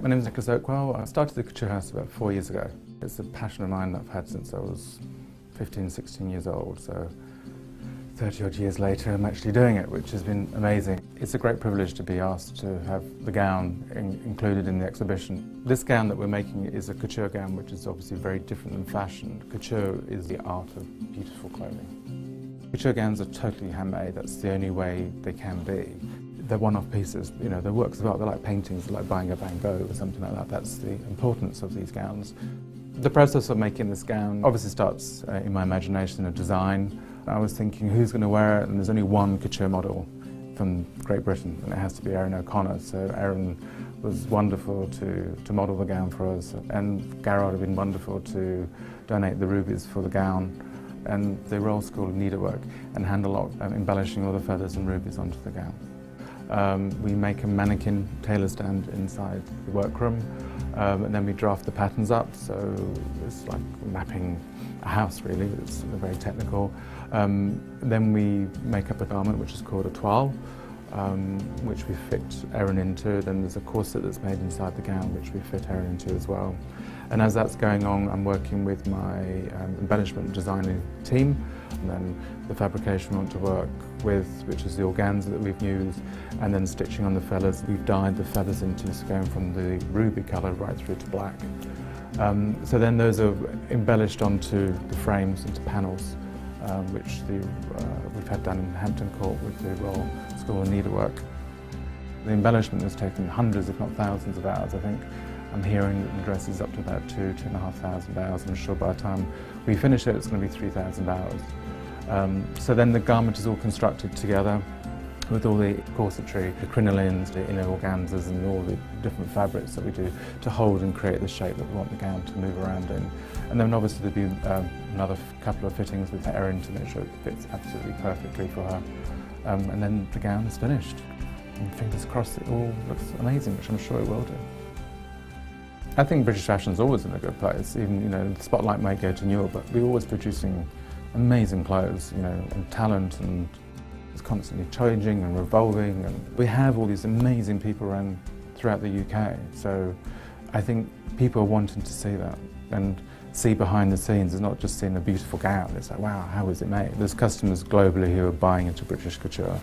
My name is Nicholas Oakwell. I started the Couture House about 4 years ago. It's a passion of mine that I've had since I was 15, 16 years old, so 30 odd years later I'm actually doing it, which has been amazing. It's a great privilege to be asked to have the gown included in the exhibition. This gown that we're making is a couture gown, which is obviously very different than fashion. Couture is the art of beautiful clothing. Couture gowns are totally handmade. That's the only way they can be. They're one-off pieces, you know, they're works of art, they're like paintings, they're like buying a Van Gogh or something like that. That's the importance of these gowns. The process of making this gown obviously starts in my imagination of design. I was thinking, who's going to wear it? And there's only one couture model from Great Britain, and it has to be Erin O'Connor. So Erin was wonderful to model the gown for us, and Garrod had been wonderful to donate the rubies for the gown, and the Royal School of Needlework and Handlock, embellishing all the feathers and rubies onto the gown. We make a mannequin tailor stand inside the workroom, and then we draft the patterns up, so it's like mapping a house really, it's very technical. Then we make up a garment which is called a toile, which we fit Erin into. Then there's a corset that's made inside the gown which we fit Erin into as well. And as that's going on, I'm working with my embellishment designing team, and then the fabrication we want to work with, which is the organza that we've used, and then stitching on the feathers. We've dyed the feathers into going from the ruby colour right through to black. So then those are embellished onto the frames, into panels, which we've had done in Hampton Court with the Royal School of Needlework. The embellishment has taken hundreds, if not thousands of hours. I think I'm hearing that the dress is up to about 2,500 hours. I'm sure by the time we finish it, it's going to be 3,000 hours. So then the garment is all constructed together with all the corsetry, the crinolines, the inner organzas and all the different fabrics that we do to hold and create the shape that we want the gown to move around in. And then obviously there'll be another couple of fittings with Erin to make sure it fits absolutely perfectly for her. And then the gown is finished. And fingers crossed it all looks amazing, which I'm sure it will do. I think British fashion's always in a good place. Even, you know, the spotlight might go to New, but we're always producing amazing clothes, you know, and talent, and it's constantly changing and revolving, and we have all these amazing people around throughout the UK. So I think people are wanting to see that and see behind the scenes. It's not just seeing a beautiful gown. It's like, wow, how is it made? There's customers globally who are buying into British couture.